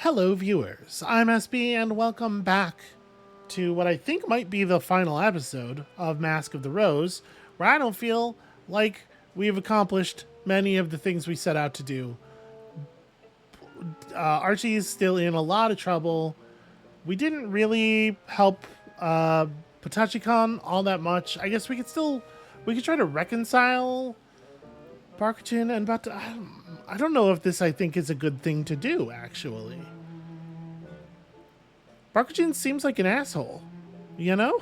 Hello, viewers. I'm SB, and welcome back to what I think might be the final episode of Mask of the Rose, where I don't feel like we've accomplished many of the things we set out to do. Archie is still in a lot of trouble. We didn't really help Patachikon all that much. I guess we could try to reconcile Barkachin and but I don't know if this I think is a good thing to do, actually. Barkachin seems like an asshole, you know?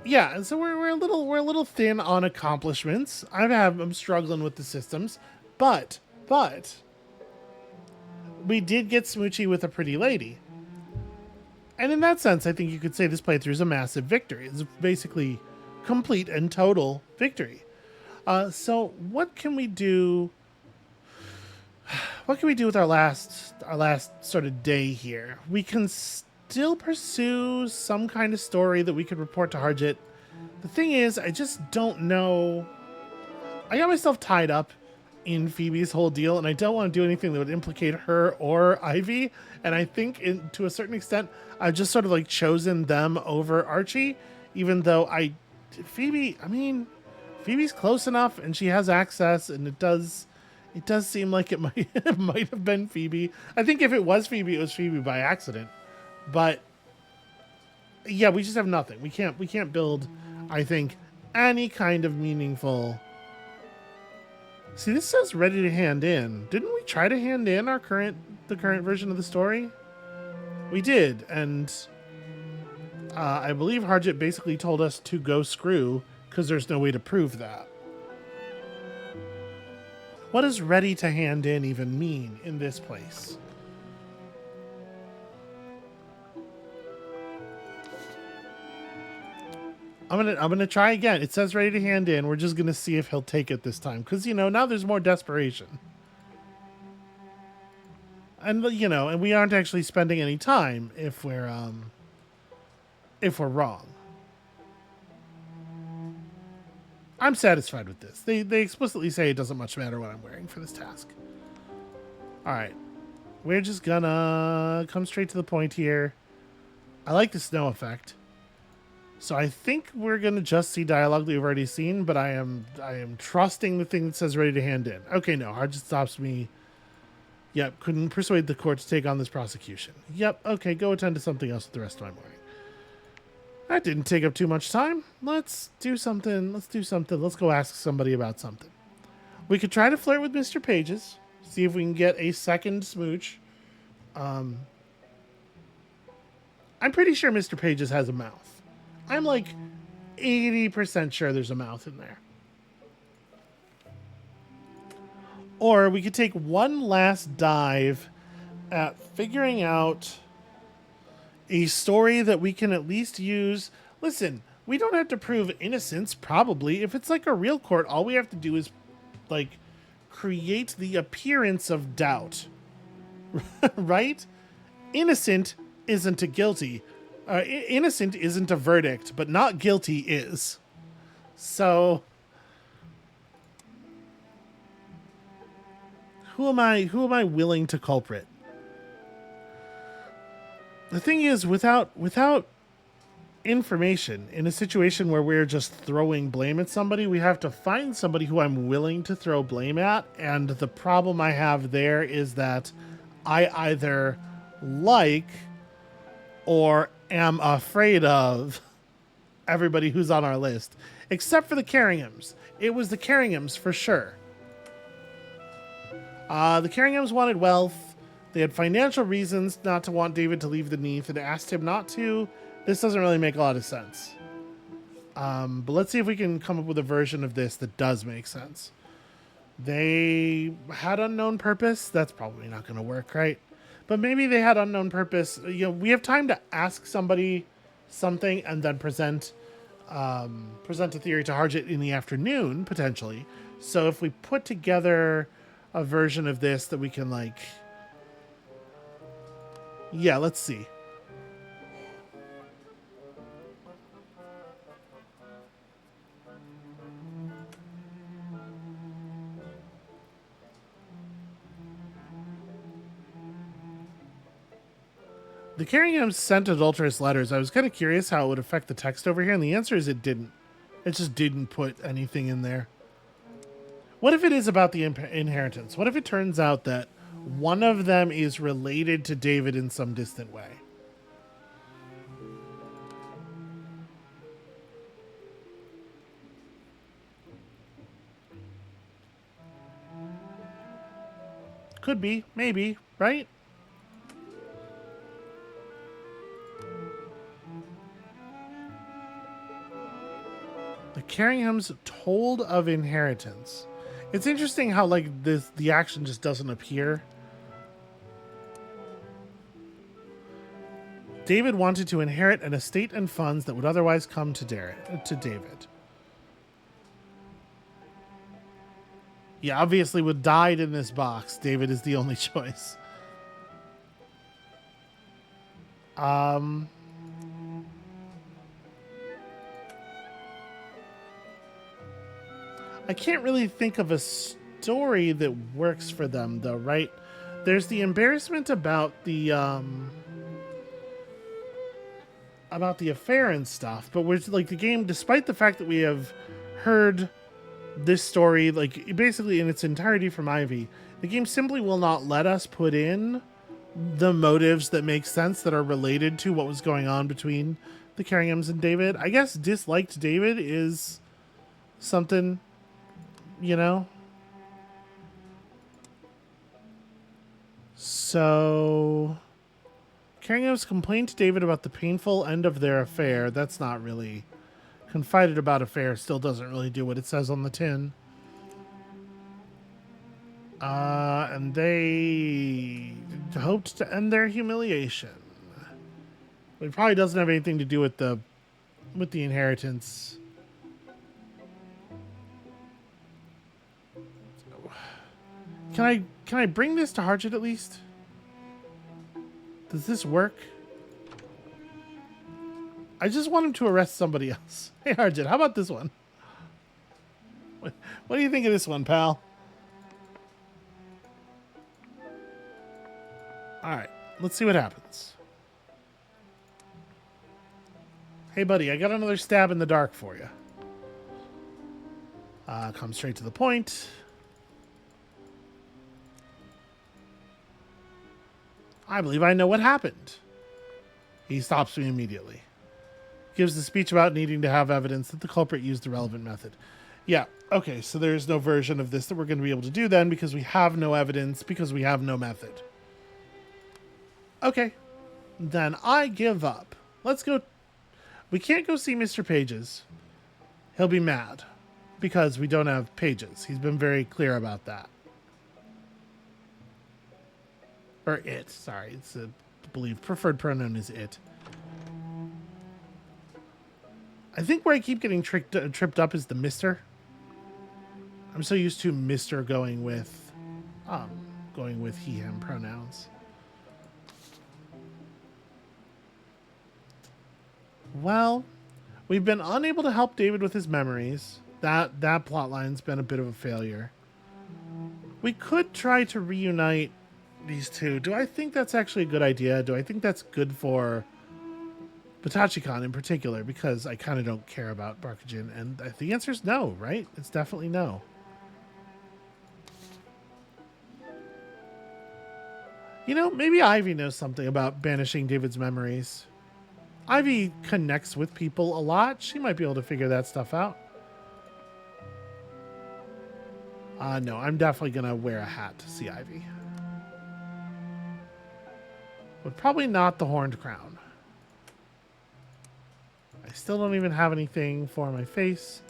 Yeah, and so we're a little thin on accomplishments. I'm struggling with the systems, but we did get smoochy with a pretty lady. And in that sense, I think you could say this playthrough is a massive victory. It's basically complete and total victory. So what can we do? What can we do with our last sort of day here? We can still pursue some kind of story that we could report to Harjit. The thing is, I just don't know. I got myself tied up in Phoebe's whole deal, and I don't want to do anything that would implicate her or Ivy. And I think, to a certain extent, I've just sort of like chosen them over Archie, even though Phoebe's close enough, and she has access, and it does seem like it might it might have been Phoebe. I think if it was Phoebe, it was Phoebe by accident. But yeah, we just have nothing. We can't build, I think, any kind of meaningful. See, this says ready to hand in. Didn't we try to hand in the current version of the story? We did, and I believe Harjit basically told us to go screw because there's no way to prove that. What does ready to hand in even mean in this place? I'm gonna try again. It says ready to hand in. We're just gonna see if he'll take it this time, because now there's more desperation, and and we aren't actually spending any time if we're wrong. I'm satisfied with this. They explicitly say it doesn't much matter what I'm wearing for this task. All right, we're just gonna come straight to the point here. I like the snow effect. So I think we're going to just see dialogue that we've already seen, but I am trusting the thing that says ready to hand in. Okay, no, Harjit stops me. Yep, couldn't persuade the court to take on this prosecution. Yep, okay, go attend to something else with the rest of my morning. That didn't take up too much time. Let's do something. Let's go ask somebody about something. We could try to flirt with Mr. Pages, see if we can get a second smooch. I'm pretty sure Mr. Pages has a mouth. I'm like 80% sure there's a mouth in there. Or we could take one last dive at figuring out a story that we can at least use. Listen, we don't have to prove innocence, probably. If it's like a real court, all we have to do is like create the appearance of doubt. Right? Innocent isn't a guilty. Innocent isn't a verdict, but not guilty is. So, who am I willing to culprit? The thing is, without information, in a situation where we're just throwing blame at somebody, we have to find somebody who I'm willing to throw blame at. And the problem I have there is that I either like or am afraid of everybody who's on our list, except for the Carringhams. It was the Carringhams for sure. The Carringhams wanted wealth. They had financial reasons not to want David to leave the Neath and asked him not to. This doesn't really make a lot of sense. But let's see if we can come up with a version of this that does make sense. They had unknown purpose. That's probably not going to work, right? But maybe they had unknown purpose. We have time to ask somebody something and then present a theory to Harjit in the afternoon, potentially. So if we put together a version of this that we can let's see. The Carringhams sent adulterous letters. I was kind of curious how it would affect the text over here, and the answer is it didn't. It just didn't put anything in there. What if it is about the inheritance? What if it turns out that one of them is related to David in some distant way? Could be, maybe, right? The Carringhams told of inheritance. It's interesting how like the action just doesn't appear. David wanted to inherit an estate and funds that would otherwise come to David. Yeah, obviously with died in this box, David is the only choice. I can't really think of a story that works for them though, right? There's the embarrassment about the affair and stuff, but we're like the game, despite the fact that we have heard this story like basically in its entirety from Ivy, the game simply will not let us put in the motives that make sense that are related to what was going on between the Carringhams and David. I guess disliked David is something, you know. So Carringham's complained to David about the painful end of their affair. That's not really confided about affair. Still doesn't really do what it says on the tin. And they hoped to end their humiliation. It probably doesn't have anything to do with the inheritance. Can I bring this to Harjit at least? Does this work? I just want him to arrest somebody else. Hey Harjit, how about this one? What do you think of this one, pal? Alright, let's see what happens. Hey buddy, I got another stab in the dark for you. Come straight to the point. I believe I know what happened. He stops me immediately. Gives the speech about needing to have evidence that the culprit used the relevant method. Yeah, okay, so there's no version of this that we're going to be able to do then because we have no evidence, because we have no method. Okay, then I give up. Let's go. We can't go see Mr. Pages. He'll be mad because we don't have pages. He's been very clear about that. Or it, sorry. It's I believe preferred pronoun is it. I think where I keep getting tripped up is the Mr. I'm so used to Mr. going with he, him pronouns. Well, we've been unable to help David with his memories. That plotline's been a bit of a failure. We could try to reunite these two. Do I think that's actually a good idea? Do I think that's good for Batachikon in particular? Because I kind of don't care about Barkajin. And the answer is no, right? It's definitely no. You know, maybe Ivy knows something about banishing David's memories. Ivy connects with people a lot. She might be able to figure that stuff out. No, I'm definitely going to wear a hat to see Ivy. But probably not the horned crown. I still don't even have anything for my face.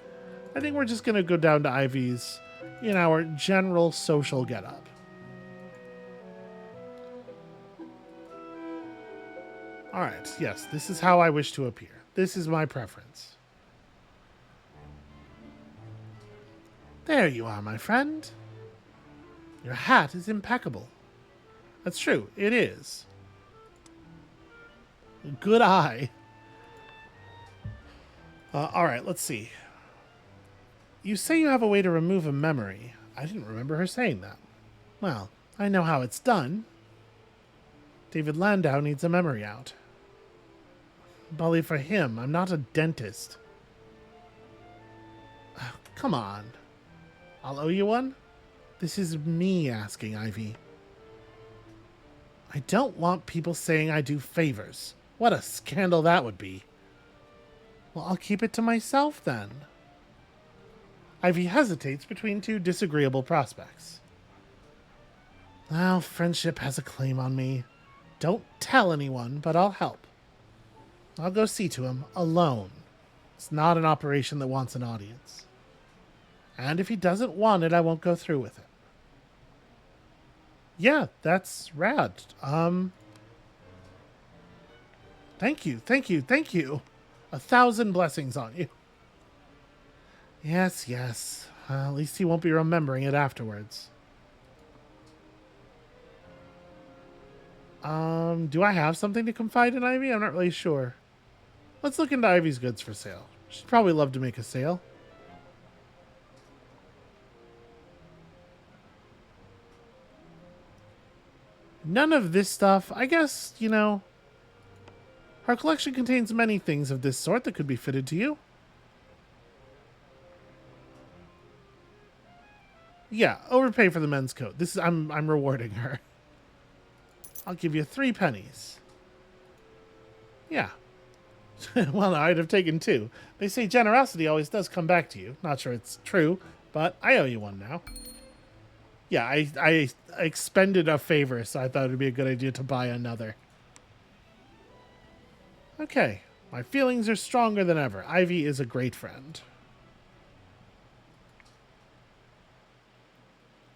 I think we're just going to go down to Ivy's in our general social getup. Alright, yes, this is how I wish to appear. This is my preference. There you are, my friend. Your hat is impeccable. That's true, it is. Good eye. Alright, let's see. You say you have a way to remove a memory. I didn't remember her saying that. Well, I know how it's done. David Landau needs a memory out. Bully for him. I'm not a dentist. Oh, come on. I'll owe you one? This is me asking, Ivy. I don't want people saying I do favors. What a scandal that would be. Well, I'll keep it to myself then. Ivy hesitates between two disagreeable prospects. Well, friendship has a claim on me. Don't tell anyone, but I'll help. I'll go see to him, alone. It's not an operation that wants an audience. And if he doesn't want it, I won't go through with it. Yeah, that's rad. Thank you. 1,000 blessings on you. Yes. Well, at least he won't be remembering it afterwards. Do I have something to confide in Ivy? I'm not really sure. Let's look into Ivy's goods for sale. She'd probably love to make a sale. None of this stuff. I guess, her collection contains many things of this sort that could be fitted to you. Yeah, overpay for the men's coat. I'm rewarding her. I'll give you 3 pennies. Yeah. Well, I'd have taken 2. They say generosity always does come back to you. Not sure it's true, but I owe you one now. Yeah, I expended a favor, so I thought it would be a good idea to buy another. Okay, my feelings are stronger than ever. Ivy is a great friend.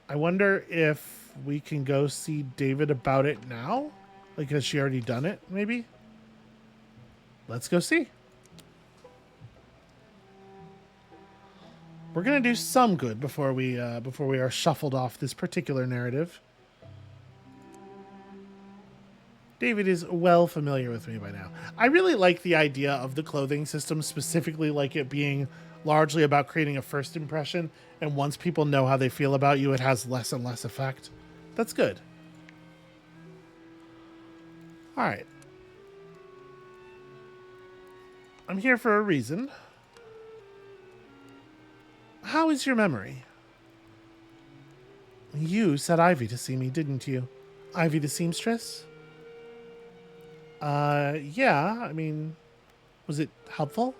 I wonder if we can go see David about it now? Like, has she already done it, maybe? Let's go see. We're going to do some good before we are shuffled off this particular narrative. David is well familiar with me by now. I really like the idea of the clothing system, specifically like it being largely about creating a first impression, and once people know how they feel about you, it has less and less effect. That's good. All right. I'm here for a reason. How is your memory? You said Ivy to see me, didn't you? Ivy the seamstress? Yeah, I mean, was it helpful?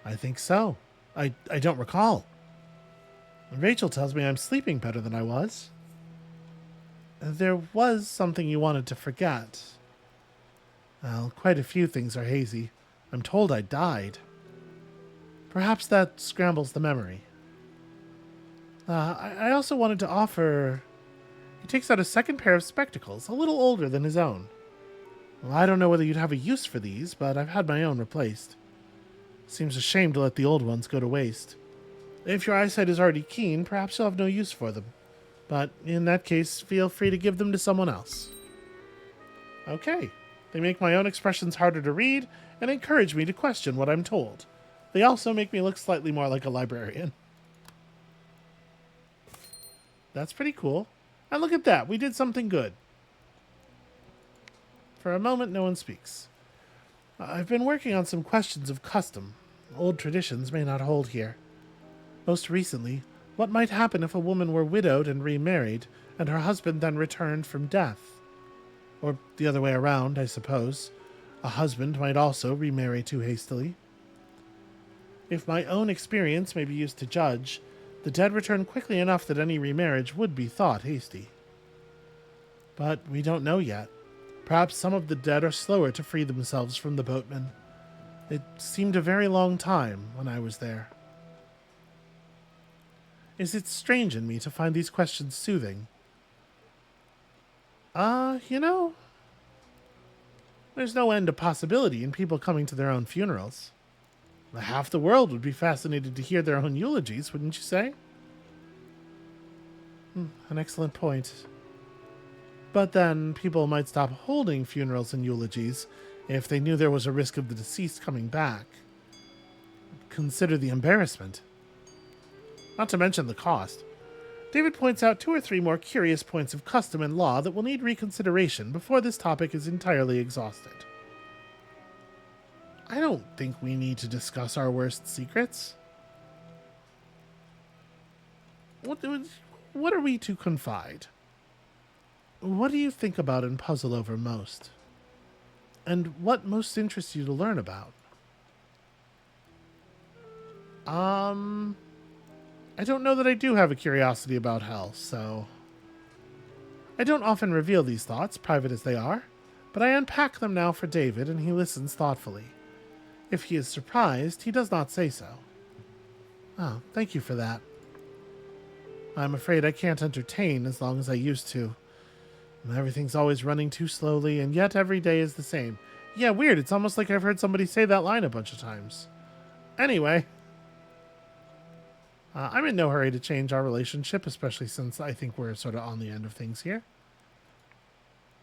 I think so. I don't recall. Rachel tells me I'm sleeping better than I was. There was something you wanted to forget. Well, quite a few things are hazy. I'm told I died. Perhaps that scrambles the memory. I also wanted to offer... He takes out a second pair of spectacles, a little older than his own. Well, I don't know whether you'd have a use for these, but I've had my own replaced. Seems a shame to let the old ones go to waste. If your eyesight is already keen, perhaps you'll have no use for them. But in that case, feel free to give them to someone else. Okay. They make my own expressions harder to read and encourage me to question what I'm told. They also make me look slightly more like a librarian. That's pretty cool. And look at that. We did something good. For a moment, no one speaks. I've been working on some questions of custom. Old traditions may not hold here. Most recently, what might happen if a woman were widowed and remarried, and her husband then returned from death? Or the other way around, I suppose. A husband might also remarry too hastily. If my own experience may be used to judge, the dead return quickly enough that any remarriage would be thought hasty. But we don't know yet. Perhaps some of the dead are slower to free themselves from the boatman. It seemed a very long time when I was there. Is it strange in me to find these questions soothing? There's no end to possibility in people coming to their own funerals. Half the world would be fascinated to hear their own eulogies, wouldn't you say? An excellent point. But then people might stop holding funerals and eulogies if they knew there was a risk of the deceased coming back. Consider the embarrassment. Not to mention the cost. David points out 2 or 3 more curious points of custom and law that will need reconsideration before this topic is entirely exhausted. I don't think we need to discuss our worst secrets. What are we to confide? What do you think about and puzzle over most? And what most interests you to learn about? I don't know that I do have a curiosity about hell, so... I don't often reveal these thoughts, private as they are, but I unpack them now for David, and he listens thoughtfully. If he is surprised, he does not say so. Oh, thank you for that. I'm afraid I can't entertain as long as I used to. Everything's always running too slowly, and yet every day is the same. Yeah, weird. It's almost like I've heard somebody say that line a bunch of times. Anyway, I'm in no hurry to change our relationship, especially since I think we're sort of on the end of things here.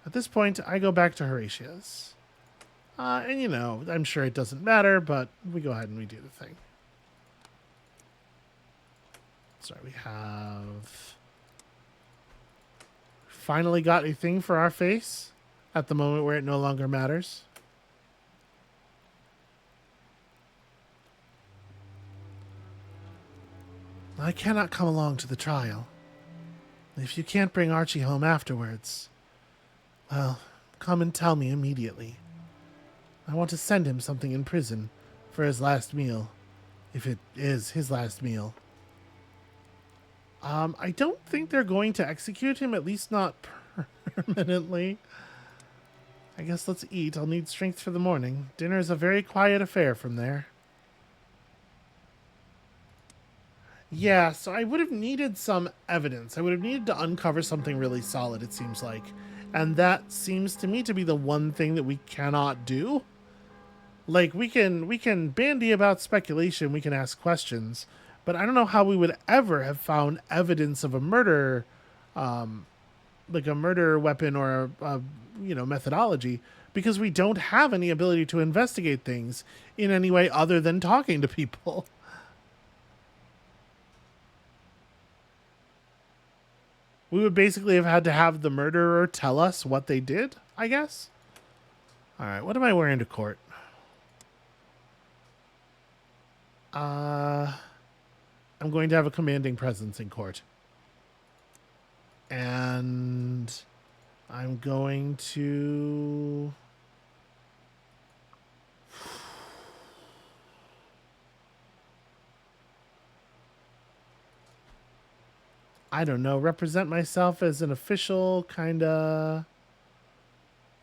At this point, I go back to Horatia's. And you know, I'm sure it doesn't matter, but we go ahead and we do the thing. Sorry, we have... finally got a thing for our face at the moment where it no longer matters. I cannot come along to the trial. If you can't bring Archie home afterwards, well, come and tell me immediately. I want to send him something in prison for his last meal, if it is his last meal. I don't think they're going to execute him, at least not permanently. I guess let's eat. I'll need strength for the morning. Dinner is a very quiet affair from there. Yeah, so I would have needed some evidence. I would have needed to uncover something really solid, it seems like. And that seems to me to be the one thing that we cannot do. Like, we can bandy about speculation, we can ask questions, but I don't know how we would ever have found evidence of a murder, like a murder weapon or a methodology, because we don't have any ability to investigate things in any way other than talking to people. We would basically have had to have the murderer tell us what they did, I guess. All right, what am I wearing to court? I'm going to have a commanding presence in court. And I'm going to... I don't know, represent myself as an official, kind of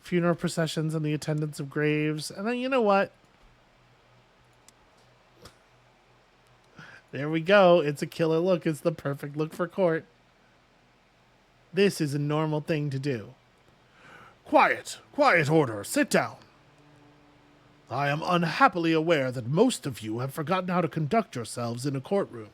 funeral processions and the attendance of graves. And then, you know what? There we go. It's a killer look. It's the perfect look for court. This is a normal thing to do. Quiet. Quiet order. Sit down. I am unhappily aware that most of you have forgotten how to conduct yourselves in a courtroom.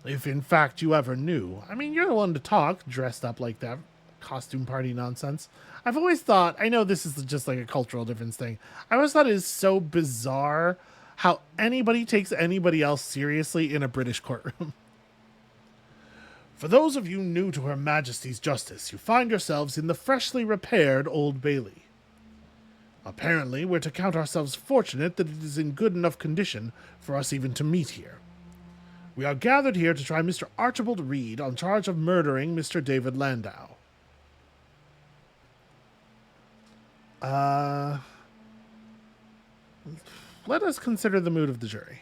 If in fact you ever knew. I mean, you're the one to talk, dressed up like that costume party nonsense. I've always thought, I know this is just like a cultural difference thing. I always thought it is so bizarre how anybody takes anybody else seriously in a British courtroom. For those of you new to Her Majesty's justice, you find yourselves in the freshly repaired Old Bailey. Apparently, we're to count ourselves fortunate that it is in good enough condition for us even to meet here. We are gathered here to try Mr. Archibald Reed on charge of murdering Mr. David Landau. Let us consider the mood of the jury.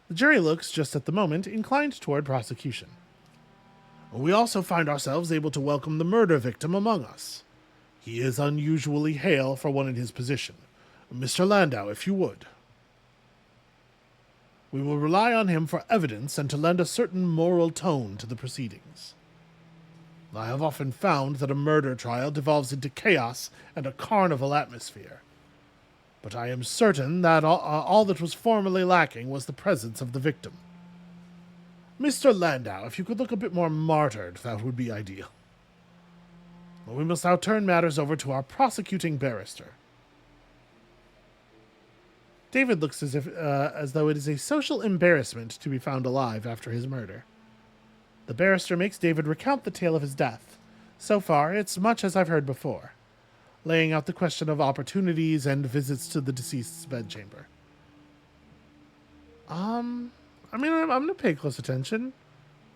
The jury looks, just at the moment, inclined toward prosecution. We also find ourselves able to welcome the murder victim among us. He is unusually hale for one in his position. Mr. Landau, if you would. We will rely on him for evidence and to lend a certain moral tone to the proceedings. I have often found that a murder trial devolves into chaos and a carnival atmosphere. But I am certain that all that was formerly lacking was the presence of the victim. Mr. Landau, if you could look a bit more martyred, that would be ideal. We must now turn matters over to our prosecuting barrister. David looks as though it is a social embarrassment to be found alive after his murder. The barrister makes David recount the tale of his death. So far, it's much as I've heard before, laying out the question of opportunities and visits to the deceased's bedchamber. I'm going to pay close attention.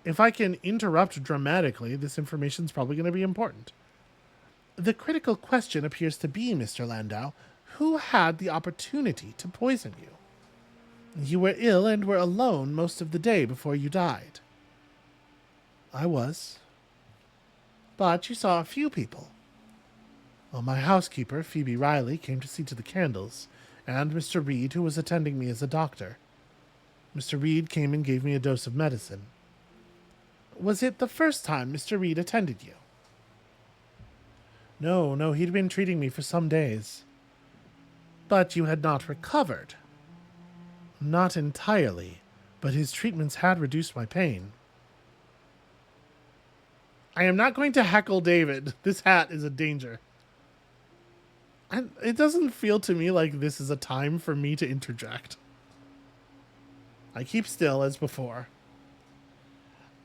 If I can interrupt dramatically, this information's probably going to be important. The critical question appears to be, Mr. Landau, who had the opportunity to poison you? You were ill and were alone most of the day before you died. I was. But you saw a few people. Well, my housekeeper, Phoebe Riley, came to see to the candles, and Mr. Reed, who was attending me as a doctor. Mr. Reed came and gave me a dose of medicine. Was it the first time Mr. Reed attended you? No, he'd been treating me for some days. But you had not recovered. Not entirely, but his treatments had reduced my pain. I am not going to heckle David. This hat is a danger. And it doesn't feel to me like this is a time for me to interject. I keep still as before.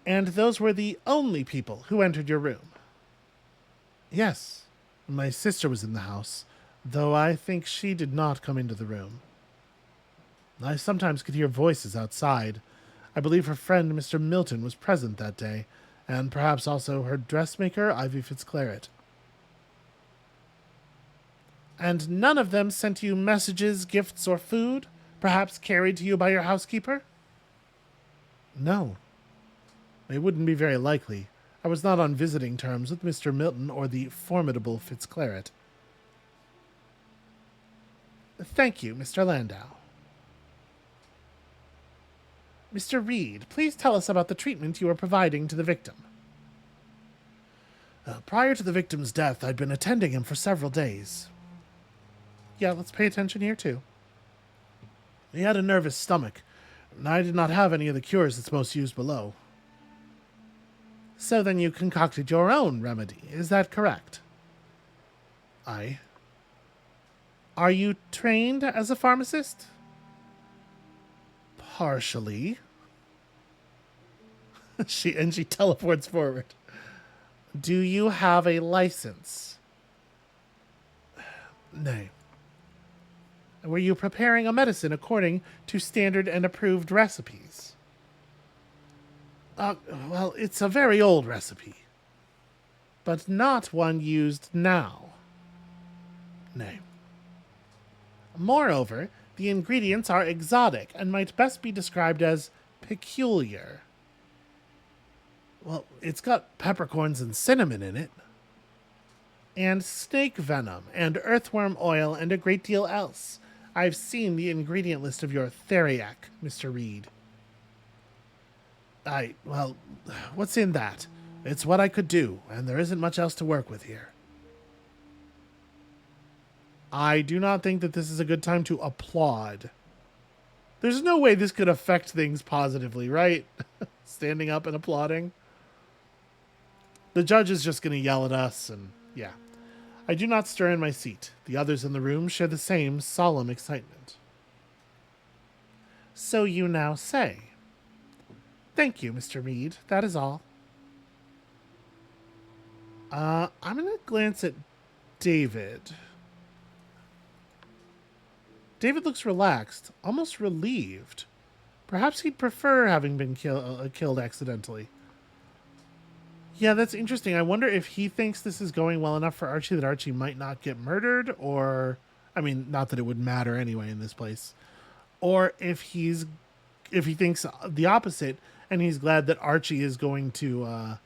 And those were the only people who entered your room? Yes. My sister was in the house, though I think she did not come into the room. I sometimes could hear voices outside. I believe her friend Mr. Milton was present that day, and perhaps also her dressmaker, Ivy Fitzclarret. And none of them sent you messages, gifts, or food, perhaps carried to you by your housekeeper? No. It wouldn't be very likely. I was not on visiting terms with Mr. Milton or the formidable Fitzclarret. Thank you, Mr. Landau. Mr. Reed, please tell us about the treatment you were providing to the victim. Prior to the victim's death, I'd been attending him for several days. Yeah, let's pay attention here, too. He had a nervous stomach, and I did not have any of the cures that's most used below. So then you concocted your own remedy, is that correct? Aye. Are you trained as a pharmacist? Partially. She teleports forward. Do you have a license? Nay. Were you preparing a medicine according to standard and approved recipes? Well, it's a very old recipe. But not one used now. Nay. Moreover, the ingredients are exotic and might best be described as peculiar. Well, it's got peppercorns and cinnamon in it. And snake venom, and earthworm oil, and a great deal else. I've seen the ingredient list of your theriac, Mr. Reed. Well, what's in that? It's what I could do, and there isn't much else to work with here. I do not think that this is a good time to applaud. There's no way this could affect things positively, right? Standing up and applauding. The judge is just going to yell at us, and yeah. I do not stir in my seat. The others in the room share the same solemn excitement. So you now say. Thank you, Mr. Reed. That is all. I'm going to glance at David. David looks relaxed, almost relieved. Perhaps he'd prefer having been killed accidentally. Yeah, that's interesting. I wonder if he thinks this is going well enough for Archie that Archie might not get murdered, or... I mean, not that it would matter anyway in this place. Or if he thinks the opposite, and he's glad that Archie is going to...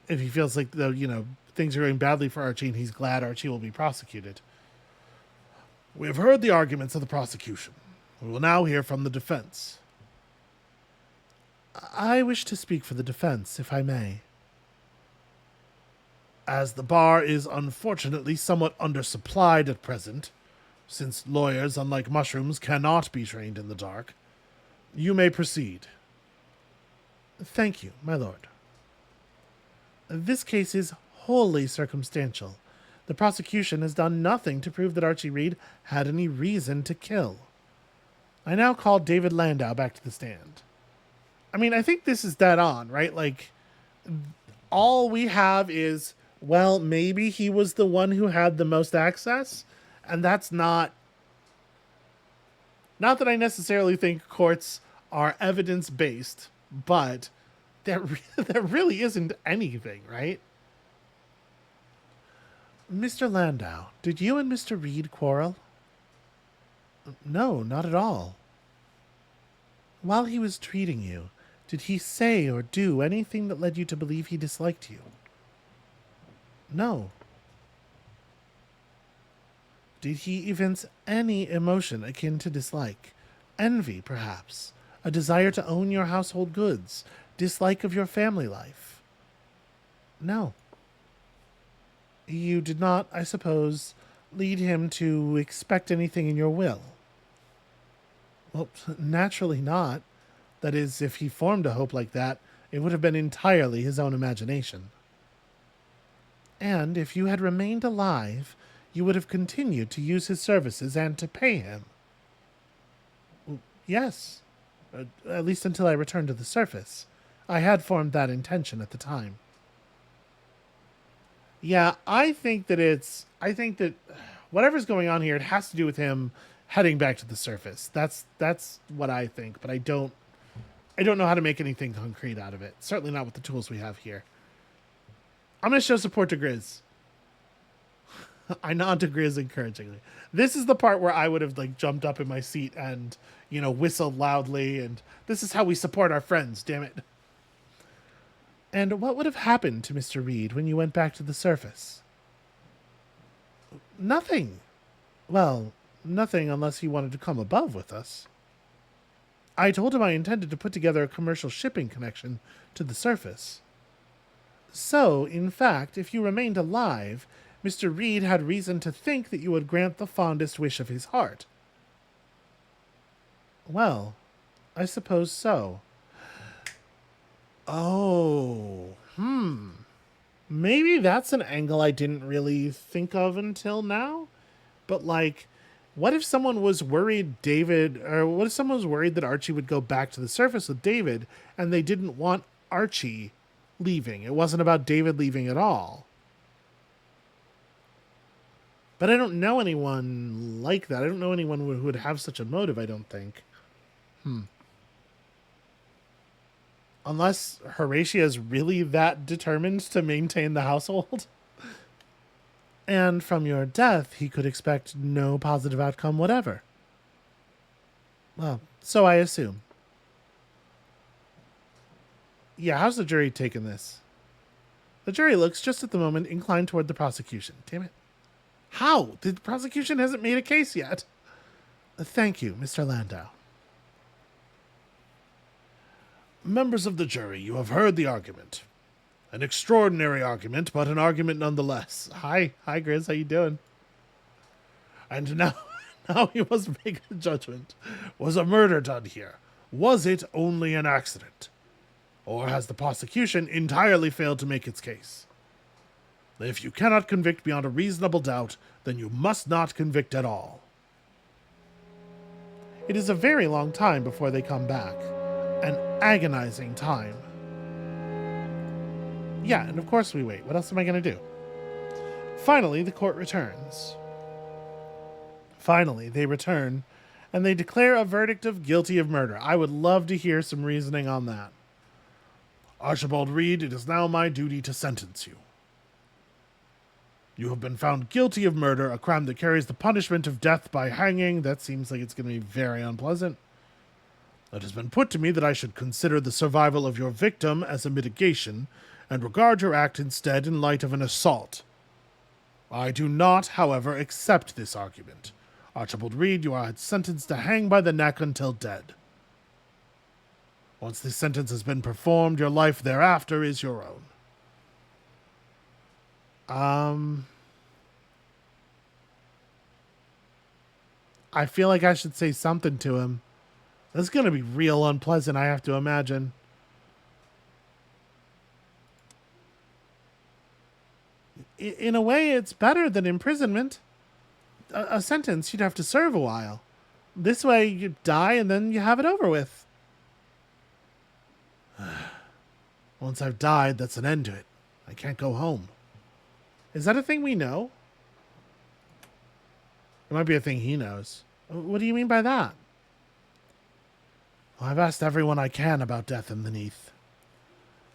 if he feels like, things are going badly for Archie, and he's glad Archie will be prosecuted. We have heard the arguments of the prosecution. We will now hear from the defense. I wish to speak for the defense, if I may. As the bar is unfortunately somewhat undersupplied at present, since lawyers, unlike mushrooms, cannot be trained in the dark, you may proceed. Thank you, my lord. This case is wholly circumstantial. The prosecution has done nothing to prove that Archie Reed had any reason to kill. I now call David Landau back to the stand. I mean, I think this is dead on, right? Like, all we have is, well, maybe he was the one who had the most access, and that's not that I necessarily think courts are evidence based, but there really isn't anything, right? Mr. Landau, did you and Mr. Reed quarrel? No, not at all. While he was treating you, did he say or do anything that led you to believe he disliked you? No. Did he evince any emotion akin to dislike? Envy, perhaps? A desire to own your household goods? Dislike of your family life? No. You did not, I suppose, lead him to expect anything in your will? Well, naturally not. That is, if he formed a hope like that, it would have been entirely his own imagination. And if you had remained alive, you would have continued to use his services and to pay him. Yes, at least until I returned to the surface. I had formed that intention at the time. Yeah, I think that whatever's going on here, it has to do with him heading back to the surface. That's what I think, but I don't know how to make anything concrete out of it. Certainly not with the tools we have here. I'm going to show support to Grizz. I nod to Grizz encouragingly. This is the part where I would have like jumped up in my seat and, whistled loudly, and this is how we support our friends, damn it. And what would have happened to Mr. Reed when you went back to the surface? Nothing. Well, nothing unless he wanted to come above with us. I told him I intended to put together a commercial shipping connection to the surface. So, in fact, if you remained alive, Mr. Reed had reason to think that you would grant the fondest wish of his heart. Well, I suppose so. Oh, maybe that's an angle I didn't really think of until now. But, like, what if someone was worried what if someone was worried that Archie would go back to the surface with David and they didn't want Archie leaving? It wasn't about David leaving at all. But I don't know anyone like that. I don't know anyone who would have such a motive, I don't think. Unless Horatia is really that determined to maintain the household. And from your death, he could expect no positive outcome whatever. Well, so I assume. Yeah, how's the jury taking this? The jury looks, just at the moment, inclined toward the prosecution. Damn it. How? The prosecution hasn't made a case yet. Thank you, Mr. Landau. Members of the jury, you have heard the argument. An extraordinary argument, but an argument nonetheless. Hi, Grizz, how you doing? And now you must make a judgment. Was a murder done here? Was it only an accident? Or has the prosecution entirely failed to make its case? If you cannot convict beyond a reasonable doubt, then you must not convict at all. It is a very long time before they come back. An agonizing time. Yeah, and of course we wait. What else am I going to do? Finally, the court returns. Finally, they return, and they declare a verdict of guilty of murder. I would love to hear some reasoning on that. Archibald Reed, it is now my duty to sentence you. You have been found guilty of murder, a crime that carries the punishment of death by hanging. That seems like it's going to be very unpleasant. It has been put to me that I should consider the survival of your victim as a mitigation and regard your act instead in light of an assault. I do not, however, accept this argument. Archibald Reed, you are sentenced to hang by the neck until dead. Once this sentence has been performed, your life thereafter is your own. I feel like I should say something to him. That's going to be real unpleasant, I have to imagine. In a way, it's better than imprisonment. A sentence you'd have to serve a while. This way, you die and then you have it over with. Once I've died, that's an end to it. I can't go home. Is that a thing we know? It might be a thing he knows. What do you mean by that? Well, I've asked everyone I can about death and the Neath.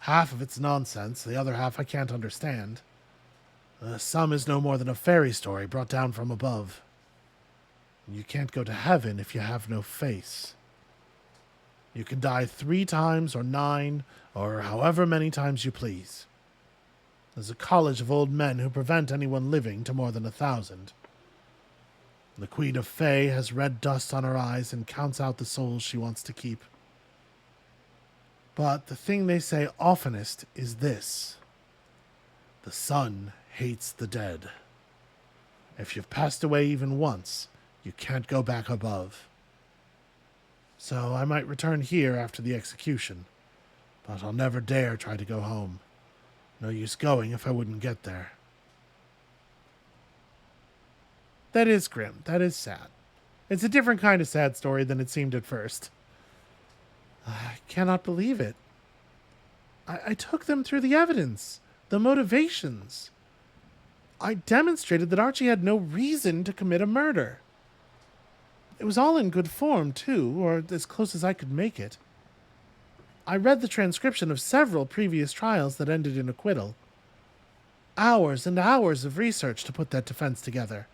Half of it's nonsense, the other half I can't understand. Some is no more than a fairy story brought down from above. You can't go to heaven if you have no face. You can die 3 times or 9 or however many times you please. There's a college of old men who prevent anyone living to more than 1,000. The Queen of Fae has red dust on her eyes and counts out the souls she wants to keep. But the thing they say oftenest is this. The sun hates the dead. If you've passed away even once, you can't go back above. So I might return here after the execution, but I'll never dare try to go home. No use going if I wouldn't get there. That is grim. That is sad. It's a different kind of sad story than it seemed at first. I cannot believe it. I took them through the evidence, the motivations. I demonstrated that Archie had no reason to commit a murder. It was all in good form, too, or as close as I could make it. I read the transcription of several previous trials that ended in acquittal. Hours and hours of research to put that defense together.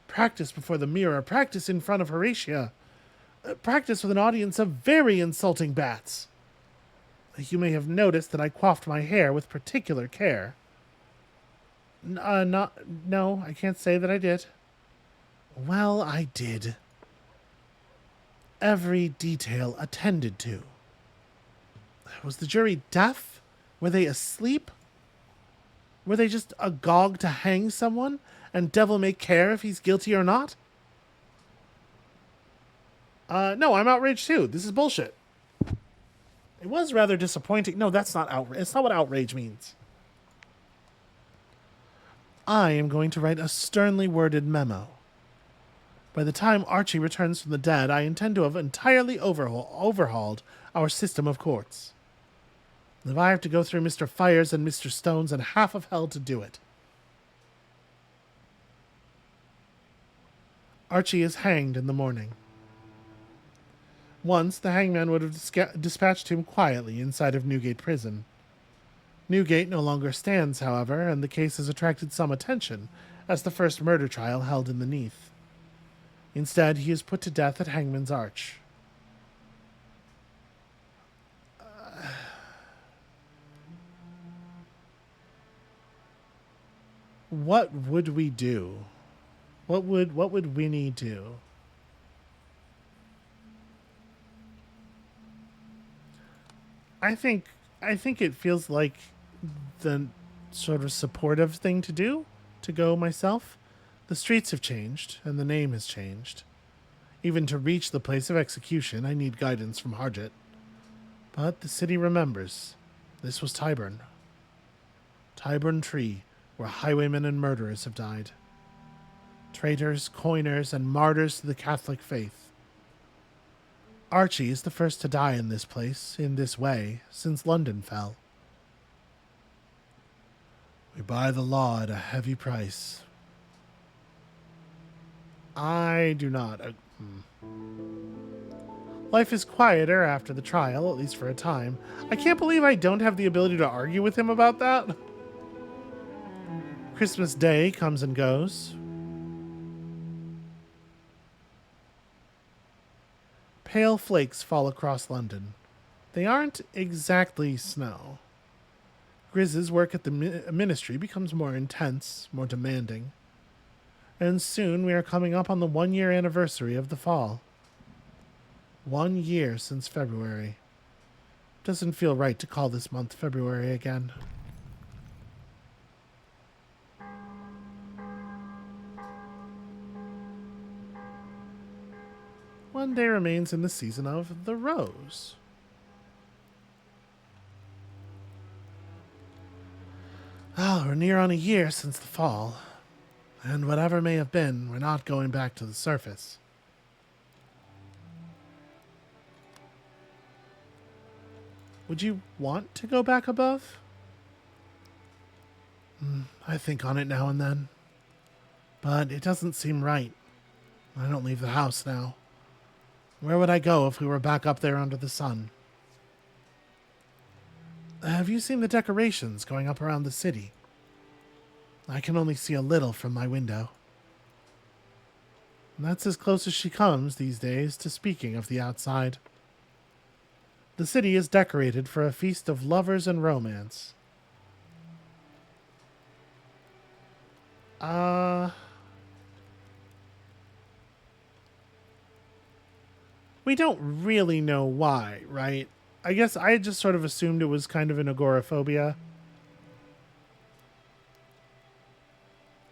Practice before the mirror, practice in front of Horatia, practice with an audience of very insulting bats. You may have noticed that I coiffed my hair with particular care. No, I can't say that I did. Well, I did. Every detail attended to. Was the jury deaf? Were they asleep? Were they just agog to hang someone, and devil may care if he's guilty or not? No, I'm outraged too. This is bullshit. It was rather disappointing. No, that's not outrage. It's not what outrage means. I am going to write a sternly worded memo. By the time Archie returns from the dead, I intend to have entirely overhauled our system of courts. If I have to go through Mr. Fires and Mr. Stones and half of hell to do it. Archie is hanged in the morning. Once, the hangman would have dispatched him quietly inside of Newgate Prison. Newgate no longer stands, however, and the case has attracted some attention as the first murder trial held in the Neath. Instead, he is put to death at Hangman's Arch. What would we do? What would Winnie do? I think it feels like the sort of supportive thing to do, to go myself. The streets have changed, and the name has changed. Even to reach the place of execution, I need guidance from Harjit. But the city remembers. This was Tyburn. Tyburn Tree, where highwaymen and murderers have died. Traitors, coiners, and martyrs to the Catholic faith. Archie is the first to die in this place, in this way, since London fell. We buy the law at a heavy price. I do not. Life is quieter after the trial, at least for a time. I can't believe I don't have the ability to argue with him about that. Christmas Day comes and goes. Pale flakes fall across London. They aren't exactly snow. Grizz's work at the ministry becomes more intense, more demanding. And soon we are coming up on the 1-year anniversary of the fall. 1 year since February. Doesn't feel right to call this month February again. One day remains in the season of the rose. Well, we're near on a year since the fall. And whatever may have been, we're not going back to the surface. Would you want to go back above? I think on it now and then. But it doesn't seem right. I don't leave the house now. Where would I go if we were back up there under the sun? Have you seen the decorations going up around the city? I can only see a little from my window. And that's as close as she comes these days to speaking of the outside. The city is decorated for a feast of lovers and romance. We don't really know why, right? I guess I just sort of assumed it was kind of an agoraphobia.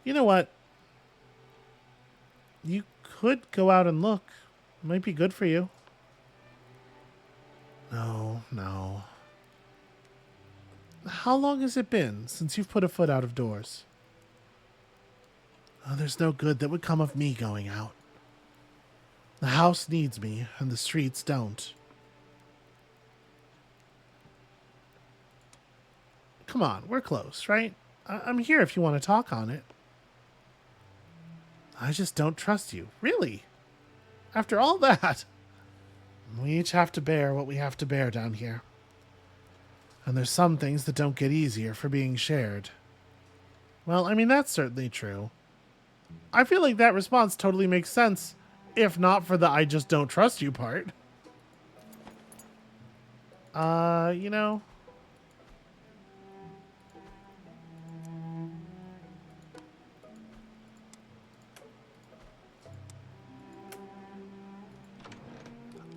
You know what? You could go out and look. It might be good for you. No. How long has it been since you've put a foot out of doors? Oh, there's no good that would come of me going out. The house needs me, and the streets don't. Come on, we're close, right? I'm here if you want to talk on it. I just don't trust you. Really? After all that? We each have to bear what we have to bear down here. And there's some things that don't get easier for being shared. Well, I mean, that's certainly true. I feel like that response totally makes sense, if not for the I just don't trust you part. You know...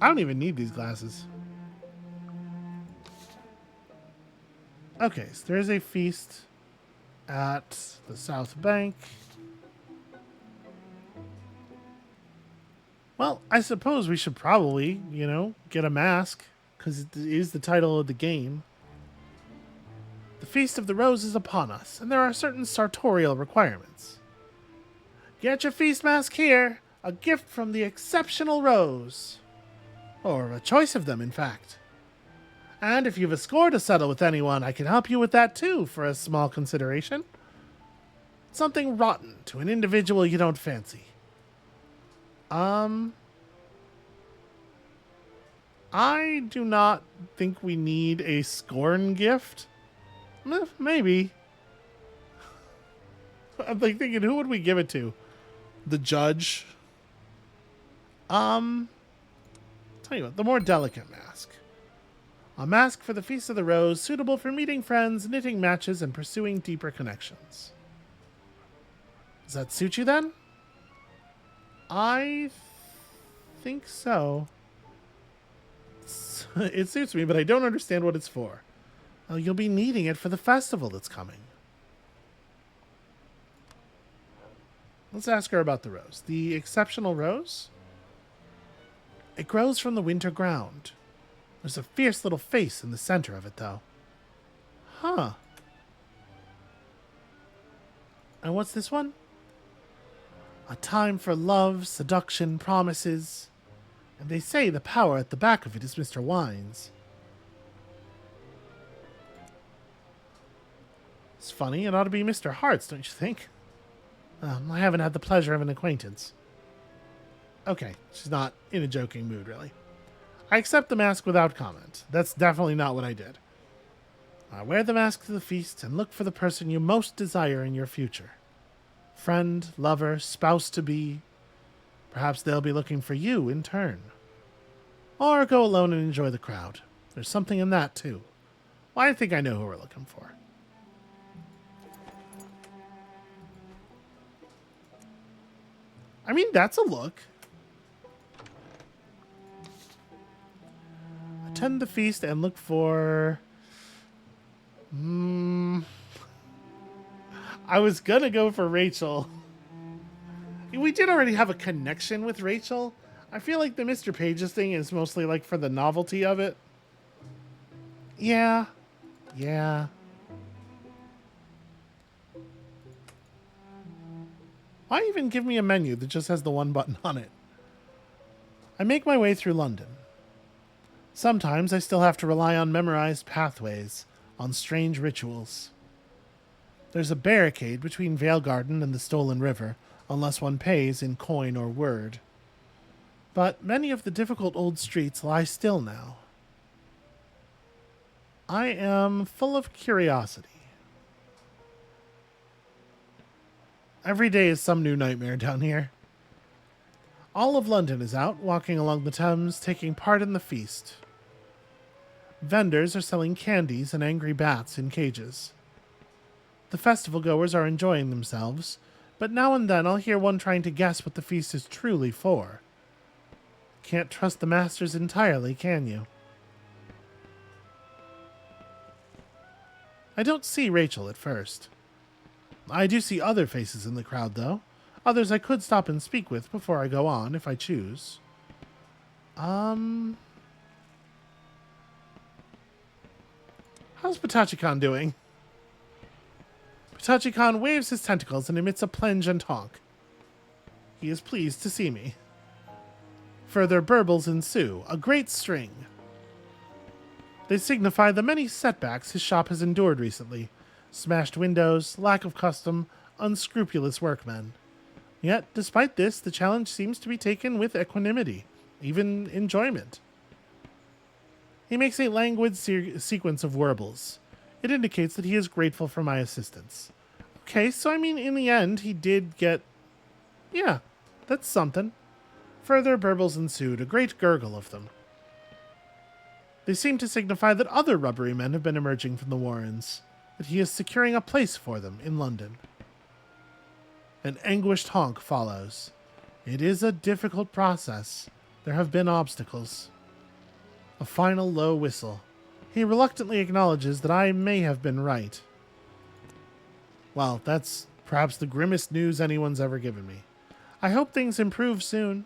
I don't even need these glasses. Okay, so there's a feast at the South Bank. Well, I suppose we should probably, get a mask, because it is the title of the game. The Feast of the Rose is upon us, and there are certain sartorial requirements. Get your feast mask here, a gift from the exceptional Rose. Or a choice of them, in fact. And if you've a score to settle with anyone, I can help you with that too, for a small consideration. Something rotten to an individual you don't fancy. I do not think we need a scorn gift. Maybe. I'm like thinking, who would we give it to? The judge? Tell you what, the more delicate mask. A mask for the Feast of the Rose, suitable for meeting friends, knitting matches, and pursuing deeper connections. Does that suit you then? I think so. It suits me, but I don't understand what it's for. Oh, you'll be needing it for the festival that's coming. Let's ask her about the rose. The exceptional rose? It grows from the winter ground. There's a fierce little face in the center of it, though. Huh. And what's this one? A time for love, seduction, promises. And they say the power at the back of it is Mr. Wines. It's funny, it ought to be Mr. Hearts, don't you think? I haven't had the pleasure of an acquaintance. Okay, she's not in a joking mood, really. I accept the mask without comment. That's definitely not what I did. Wear the mask to the feast and look for the person you most desire in your future. Friend, lover, spouse-to-be. Perhaps they'll be looking for you in turn. Or go alone and enjoy the crowd. There's something in that, too. Well, I think I know who we're looking for. I mean, that's a look. Attend the feast and look for... I was gonna go for Rachel. We did already have a connection with Rachel. I feel like the Mr. Pages thing is mostly like for the novelty of it. Yeah. Why even give me a menu that just has the one button on it? I make my way through London. Sometimes I still have to rely on memorized pathways, on strange rituals. There's a barricade between Vale Garden and the Stolen River, unless one pays in coin or word. But many of the difficult old streets lie still now. I am full of curiosity. Every day is some new nightmare down here. All of London is out, walking along the Thames, taking part in the feast. Vendors are selling candies and angry bats in cages. The festival goers are enjoying themselves, but now and then I'll hear one trying to guess what the feast is truly for. Can't trust the masters entirely, can you? I don't see Rachel at first. I do see other faces in the crowd, though. Others I could stop and speak with before I go on, if I choose. How's Patachikon doing? Patachikon waves his tentacles and emits a plunge and honk. He is pleased to see me. Further burbles ensue, a great string. They signify the many setbacks his shop has endured recently. Smashed windows, lack of custom, unscrupulous workmen. Yet, despite this, the challenge seems to be taken with equanimity, even enjoyment. He makes a languid sequence of warbles. It indicates that he is grateful for my assistance. Okay, so I mean, in the end, he did get... Yeah, that's something. Further burbles ensued, a great gurgle of them. They seem to signify that other rubbery men have been emerging from the warrens, that he is securing a place for them in London. An anguished honk follows. It is a difficult process. There have been obstacles. A final low whistle. He reluctantly acknowledges that I may have been right. Well, that's perhaps the grimmest news anyone's ever given me. I hope things improve soon.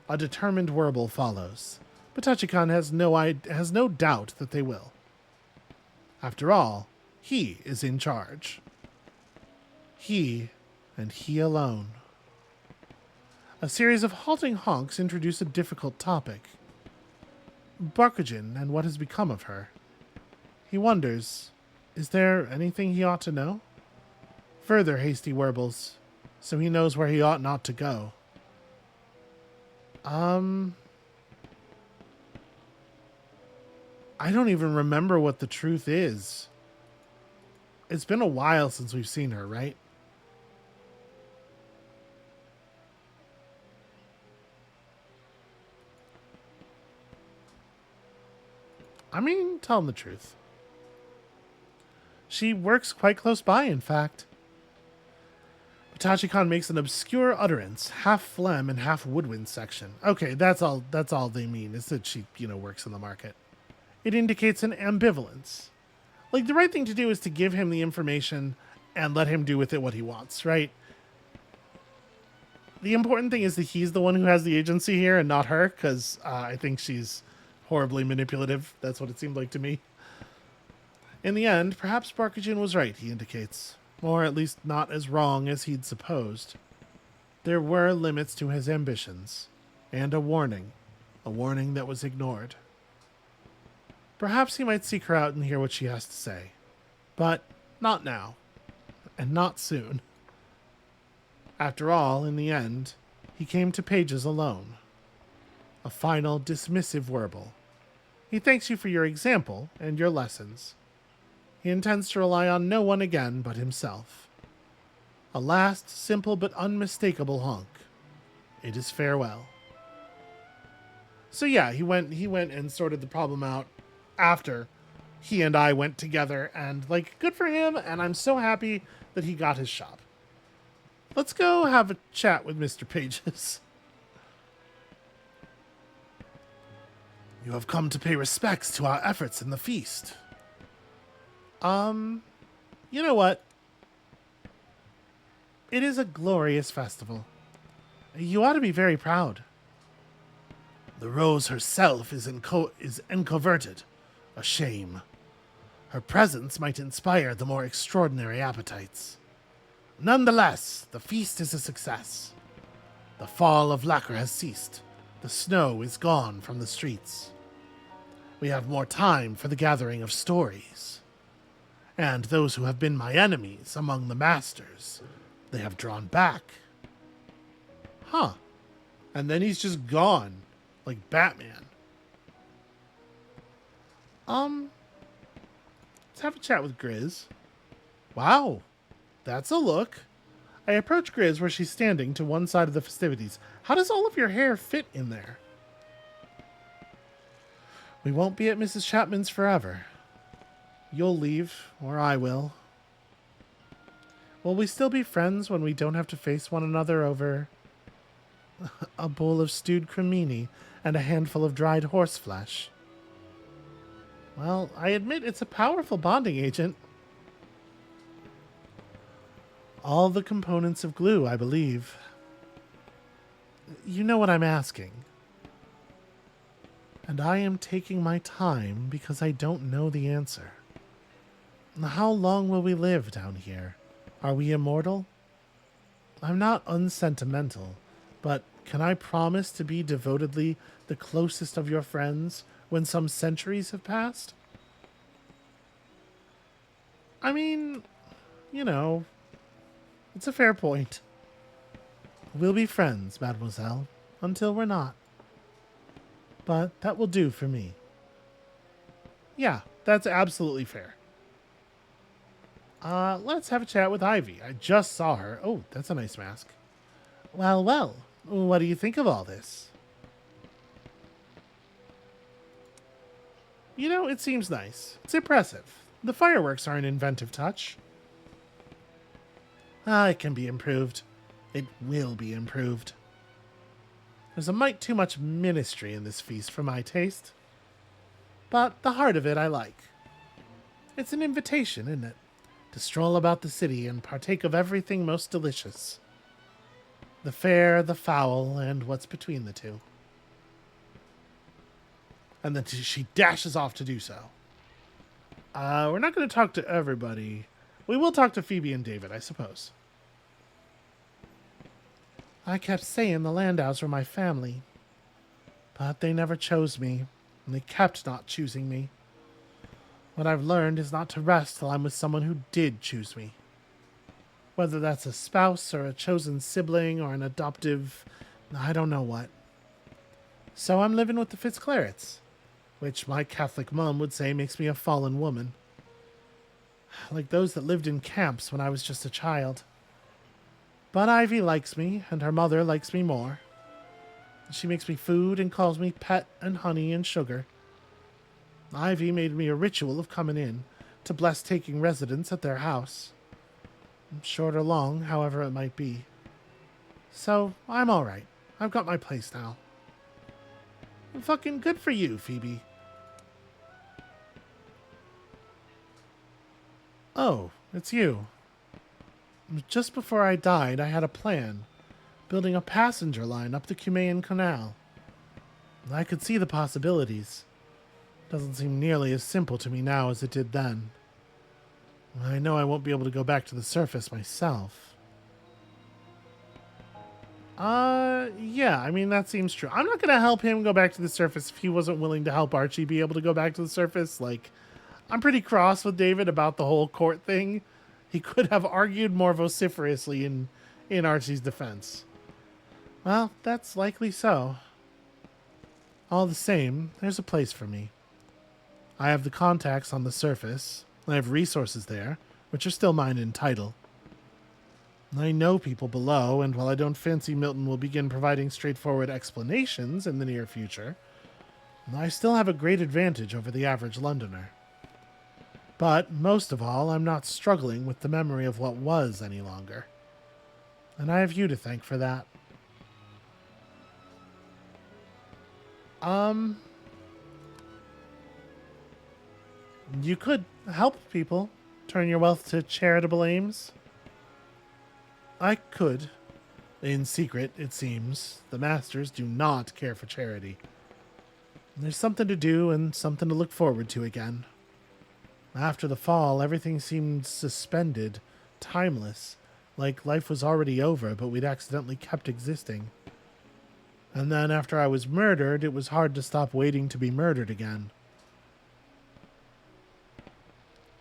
A determined warble follows. Patachikon has no doubt that they will. After all, he is in charge. He, and he alone. A series of halting honks introduce a difficult topic. Barkajan and what has become of her. He wonders, is there anything he ought to know? Further hasty warbles, so he knows where he ought not to go. I don't even remember what the truth is. It's been a while since we've seen her, right? I mean, tell him the truth. She works quite close by, in fact. Patachikon makes an obscure utterance, half phlegm and half woodwind section. Okay, that's all they mean, is that she, works in the market. It indicates an ambivalence. Like, the right thing to do is to give him the information and let him do with it what he wants, right? The important thing is that he's the one who has the agency here and not her, because I think she's horribly manipulative. That's what it seemed like to me. In the end, perhaps Barkajan was right, he indicates. Or at least not as wrong as he'd supposed. There were limits to his ambitions. And a warning that was ignored. Perhaps he might seek her out and hear what she has to say. But not now. And not soon. After all, in the end, he came to Pages alone. A final dismissive warble. He thanks you for your example and your lessons. He intends to rely on no one again but himself. A last, simple but unmistakable honk. It is farewell. So yeah, he went and sorted the problem out after he and I went together, and good for him, and I'm so happy that he got his shop. Let's go have a chat with Mr. Pages. You have come to pay respects to our efforts in the feast. You know what? It is a glorious festival. You ought to be very proud. The rose herself is incoverted. A shame. Her presence might inspire the more extraordinary appetites. Nonetheless, the feast is a success. The fall of lacquer has ceased. The snow is gone from the streets. We have more time for the gathering of stories. And those who have been my enemies among the masters, they have drawn back. Huh. And then he's just gone, like Batman. Let's have a chat with Grizz. Wow, that's a look. I approach Grizz where she's standing to one side of the festivities. How does all of your hair fit in there? We won't be at Mrs. Chapman's forever. You'll leave, or I will. Will we still be friends when we don't have to face one another over a bowl of stewed cremini and a handful of dried horseflesh? Well, I admit it's a powerful bonding agent. All the components of glue, I believe. You know what I'm asking. And I am taking my time because I don't know the answer. How long will we live down here? Are we immortal? I'm not unsentimental, but can I promise to be devotedly the closest of your friends when some centuries have passed? I mean, you know, it's a fair point. We'll be friends, mademoiselle, until we're not. But that will do for me. Yeah, that's absolutely fair. Let's have a chat with Ivy. I just saw her. Oh, that's a nice mask. Well, well, what do you think of all this? You know, it seems nice. It's impressive. The fireworks are an inventive touch. It can be improved. It will be improved. There's a mite too much ministry in this feast for my taste. But the heart of it I like. It's an invitation, isn't it? To stroll about the city and partake of everything most delicious. The fair, the foul, and what's between the two. And then she dashes off to do so. We're not going to talk to everybody. We will talk to Phoebe and David, I suppose. I kept saying the Landaus were my family. But they never chose me, and they kept not choosing me. What I've learned is not to rest till I'm with someone who did choose me. Whether that's a spouse or a chosen sibling or an adoptive, I don't know what. So I'm living with the Fitzclarets, which my Catholic mum would say makes me a fallen woman. Like those that lived in camps when I was just a child. But Ivy likes me, and her mother likes me more. She makes me food and calls me pet and honey and sugar. Ivy made me a ritual of coming in to bless taking residence at their house. Short or long, however it might be. So, I'm alright. I've got my place now. Fucking good for you, Phoebe. Oh, it's you. Just before I died, I had a plan. Building a passenger line up the Cumaean Canal. I could see the possibilities. Doesn't seem nearly as simple to me now as it did then. I know I won't be able to go back to the surface myself. Yeah, I mean, that seems true. I'm not going to help him go back to the surface if he wasn't willing to help Archie be able to go back to the surface. Like, I'm pretty cross with David about the whole court thing. He could have argued more vociferously in Archie's defense. Well, that's likely so. All the same, there's a place for me. I have the contacts on the surface. I have resources there, which are still mine in title. I know people below, and while I don't fancy Milton will begin providing straightforward explanations in the near future, I still have a great advantage over the average Londoner. But, most of all, I'm not struggling with the memory of what was any longer. And I have you to thank for that. You could help people, turn your wealth to charitable aims. I could. In secret, it seems. The masters do not care for charity. There's something to do and something to look forward to again. After the fall, everything seemed suspended, timeless, like life was already over, but we'd accidentally kept existing. And then after I was murdered, it was hard to stop waiting to be murdered again.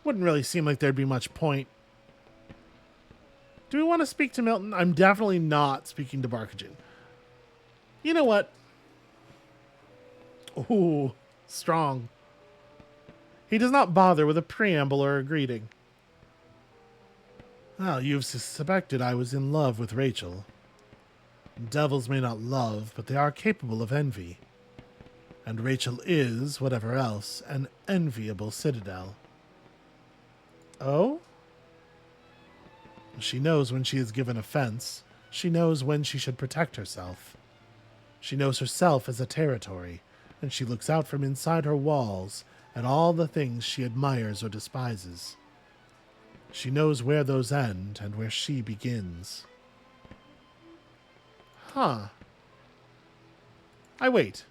Wouldn't really seem like there'd be much point. Do we want to speak to Milton? I'm definitely not speaking to Barkajan. You know what? Ooh, strong. He does not bother with a preamble or a greeting. Well, you've suspected I was in love with Rachel. Devils may not love, but they are capable of envy. And Rachel is, whatever else, an enviable citadel. Oh? She knows when she is given offense. She knows when she should protect herself. She knows herself as a territory, and she looks out from inside her walls at all the things she admires or despises. She knows where those end and where she begins. Huh. I wait.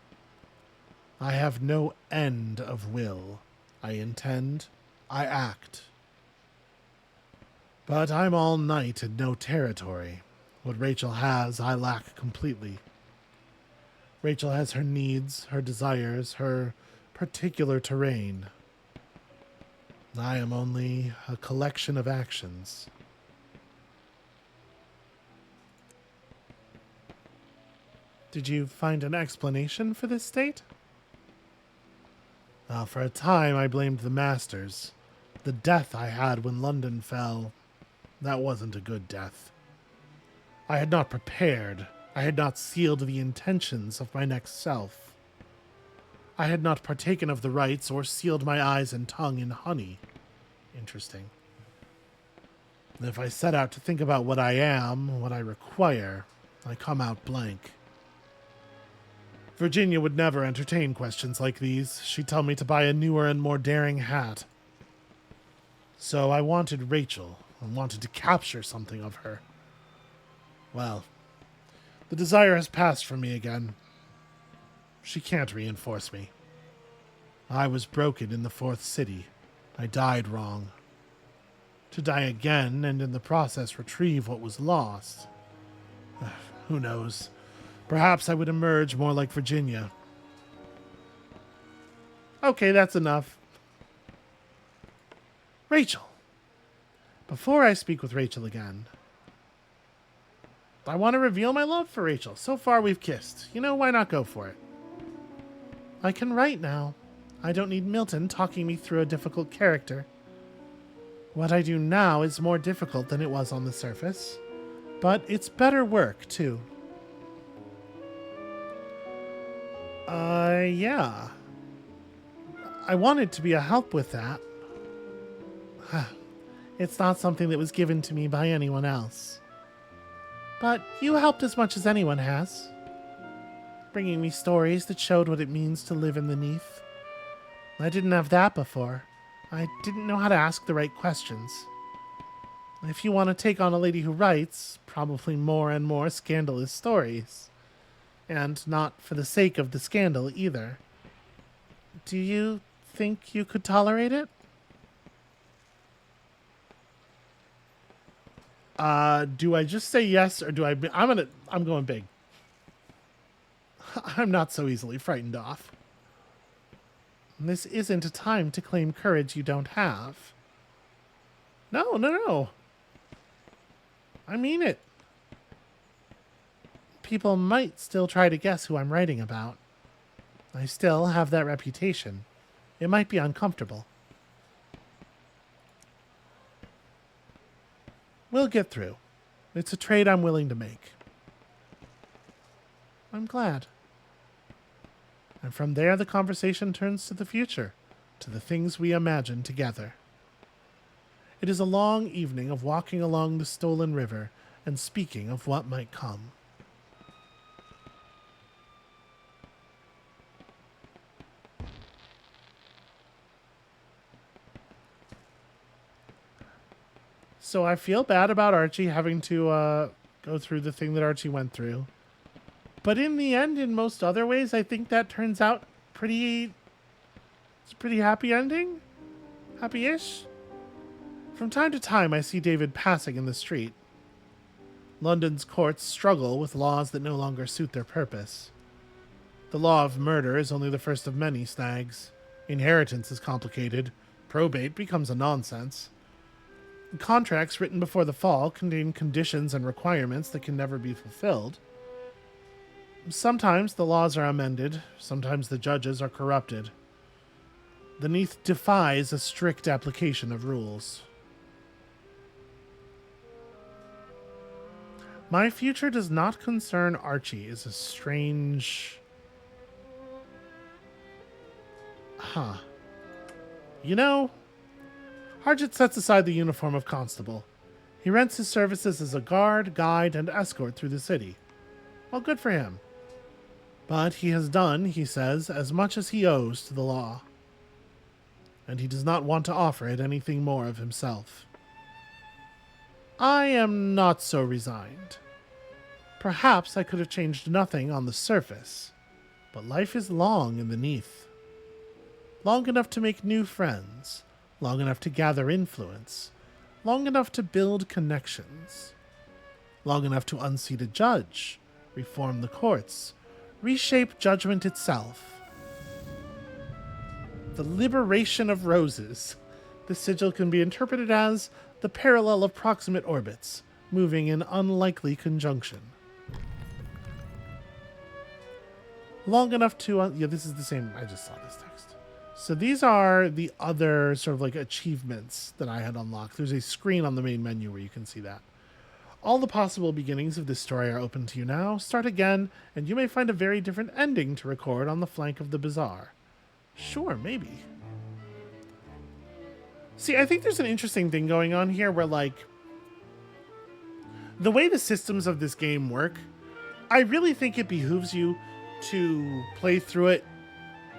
I have no end of will. I intend. I act. But I'm all night and no territory. What Rachel has, I lack completely. Rachel has her needs, her desires, her particular terrain. I am only a collection of actions. Did you find an explanation for this state? For a time I blamed the masters. The death I had when London fell, that wasn't a good death. I had not prepared. I had not sealed the intentions of my next self. I had not partaken of the rites or sealed my eyes and tongue in honey. Interesting. If I set out to think about what I am, what I require, I come out blank. Virginia would never entertain questions like these. She'd tell me to buy a newer and more daring hat. So I wanted Rachel, and wanted to capture something of her. Well, the desire has passed from me again. She can't reinforce me. I was broken in the fourth city. I died wrong. To die again, and in the process retrieve what was lost. Who knows? Perhaps I would emerge more like Virginia. Okay, that's enough. Rachel. Before I speak with Rachel again, I want to reveal my love for Rachel. So far we've kissed. You know, why not go for it? I can write now. I don't need Milton talking me through a difficult character. What I do now is more difficult than it was on the surface. But it's better work, too. Yeah. I wanted to be a help with that. It's not something that was given to me by anyone else. But you helped as much as anyone has. Bringing me stories that showed what it means to live in the Neath. I didn't have that before. I didn't know how to ask the right questions. If you want to take on a lady who writes, probably more and more scandalous stories. And not for the sake of the scandal either. Do you think you could tolerate it? Do I just say yes, or do I'm going big. I'm not so easily frightened off. This isn't a time to claim courage you don't have. No. I mean it. People might still try to guess who I'm writing about. I still have that reputation. It might be uncomfortable. We'll get through. It's a trade I'm willing to make. I'm glad. And from there, the conversation turns to the future, to the things we imagine together. It is a long evening of walking along the stolen river and speaking of what might come. So I feel bad about Archie having to go through the thing that Archie went through. But in the end, in most other ways, I think that turns out it's a pretty happy ending. Happy-ish. From time to time, I see David passing in the street. London's courts struggle with laws that no longer suit their purpose. The law of murder is only the first of many snags. Inheritance is complicated. probate becomes a nonsense. Contracts written before the fall contain conditions and requirements that can never be fulfilled. Sometimes the laws are amended, sometimes the judges are corrupted. The Neath defies a strict application of rules. My future does not concern Archie is a strange... Huh. You know, Harjit sets aside the uniform of constable. He rents his services as a guard, guide, and escort through the city. Well, good for him. But he has done, he says, as much as he owes to the law. And he does not want to offer it anything more of himself. I am not so resigned. Perhaps I could have changed nothing on the surface, but life is long in the Neath. Long enough to make new friends, long enough to gather influence, long enough to build connections, long enough to unseat a judge, reform the courts, reshape judgment itself. The liberation of roses. The sigil can be interpreted as the parallel of proximate orbits, moving in unlikely conjunction. Long enough to... yeah, this is the same. I just saw this text. So these are the other sort of like achievements that I had unlocked. There's a screen on the main menu where you can see that. All the possible beginnings of this story are open to you now. Start again, and you may find a very different ending to record on the flank of the bazaar. Sure, maybe. See, I think there's an interesting thing going on here where, like, the way the systems of this game work, I really think it behooves you to play through it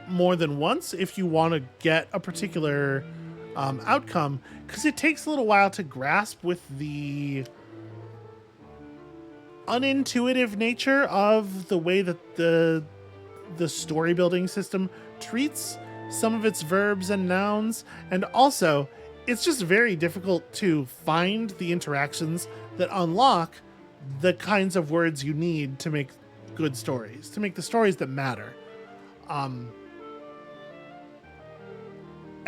more than once if you want to get a particular outcome, because it takes a little while to grasp with the unintuitive nature of the way that the story building system treats some of its verbs and nouns, and also it's just very difficult to find the interactions that unlock the kinds of words you need to make good stories, to make the stories that matter.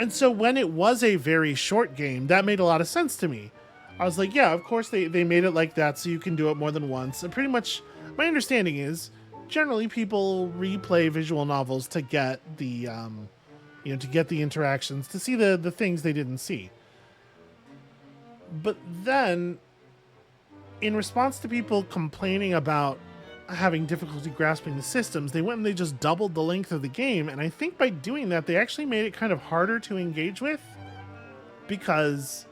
And so when it was a very short game, that made a lot of sense to me. I was like, yeah, of course they made it like that so you can do it more than once. And pretty much my understanding is generally people replay visual novels to get the, to get the interactions, to see the things they didn't see. But then, in response to people complaining about having difficulty grasping the systems, they went and they just doubled the length of the game. And I think by doing that, they actually made it kind of harder to engage with, because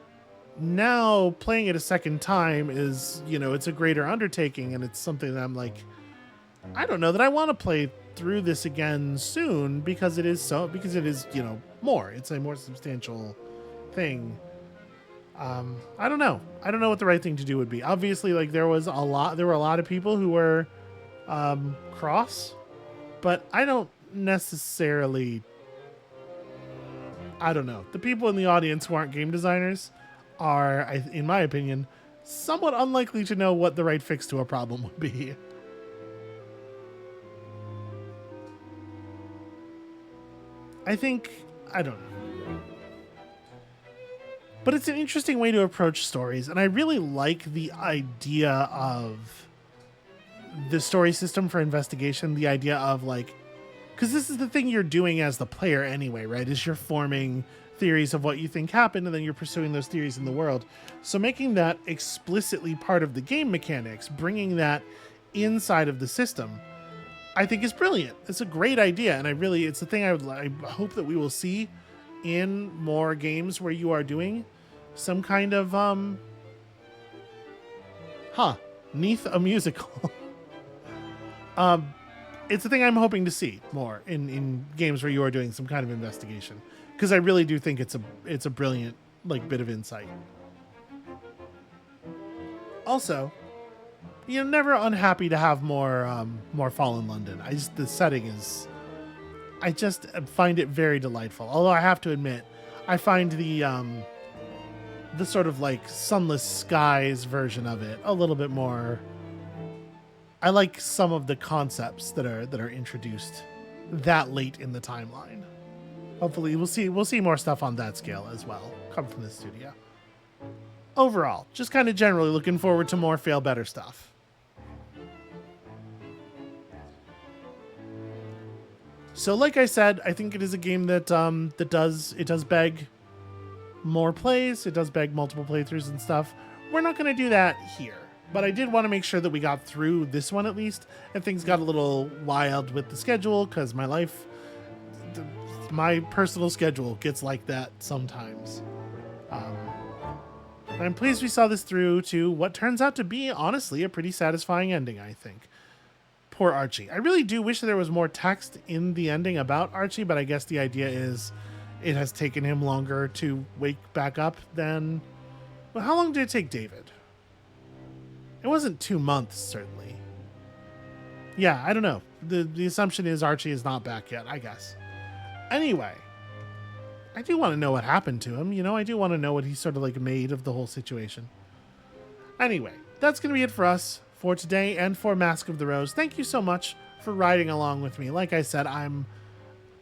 now playing it a second time is, it's a greater undertaking, and it's something that I'm like, I don't know that I want to play through this again soon, because it is more. It's a more substantial thing. I don't know. I don't know what the right thing to do would be. Obviously, like there were a lot of people who were cross, but I don't necessarily, I don't know. The people in the audience who aren't game designers are, in my opinion, somewhat unlikely to know what the right fix to a problem would be. I don't know. But it's an interesting way to approach stories, and I really like the idea of the story system for investigation, the idea of like, because this is the thing you're doing as the player anyway, right? Is you're forming theories of what you think happened, and then you're pursuing those theories in the world. So making that explicitly part of the game mechanics, bringing that inside of the system, I think is brilliant. It's a great idea, and it's the thing I hope that we will see in more games where you are doing some kind of Neath a musical. It's the thing I'm hoping to see more in games where you are doing some kind of investigation, because I really do think it's a brilliant bit of insight. Also, never unhappy to have more Fall in London. The setting is, I just find it very delightful. Although I have to admit, I find the sort of like Sunless Skies version of it a little bit more. I like some of the concepts that are introduced that late in the timeline. Hopefully we'll see more stuff on that scale as well come from the studio. Overall, just kind of generally looking forward to more Failbetter stuff. So like I said, I think it is a game that does beg more plays. It does beg multiple playthroughs and stuff. We're not going to do that here, but I did want to make sure that we got through this one at least, and things got a little wild with the schedule because my personal schedule gets like that sometimes. I'm pleased we saw this through to what turns out to be, honestly, a pretty satisfying ending, I think. Poor Archie. I really do wish there was more text in the ending about Archie, but I guess the idea is it has taken him longer to wake back up than... Well, how long did it take David? It wasn't 2 months, certainly. Yeah, I don't know. The assumption is Archie is not back yet, I guess. Anyway, I do want to know what happened to him. You know, I do want to know what he sort of like made of the whole situation. Anyway, that's going to be it for us for today and for Mask of the Rose. Thank you so much for riding along with me. Like I said, I'm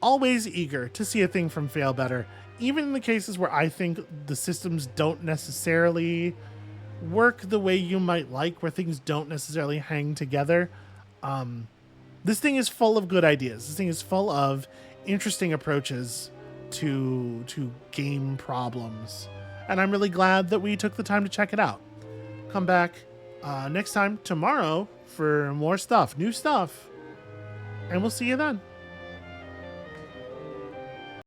always eager to see a thing from Failbetter, even in the cases where I think the systems don't necessarily work the way you might like, where things don't necessarily hang together. This thing is full of good ideas. This thing is full of interesting approaches to game problems, and I'm really glad that we took the time to check it out. Come back next time tomorrow for more stuff, new stuff, and we'll see you then.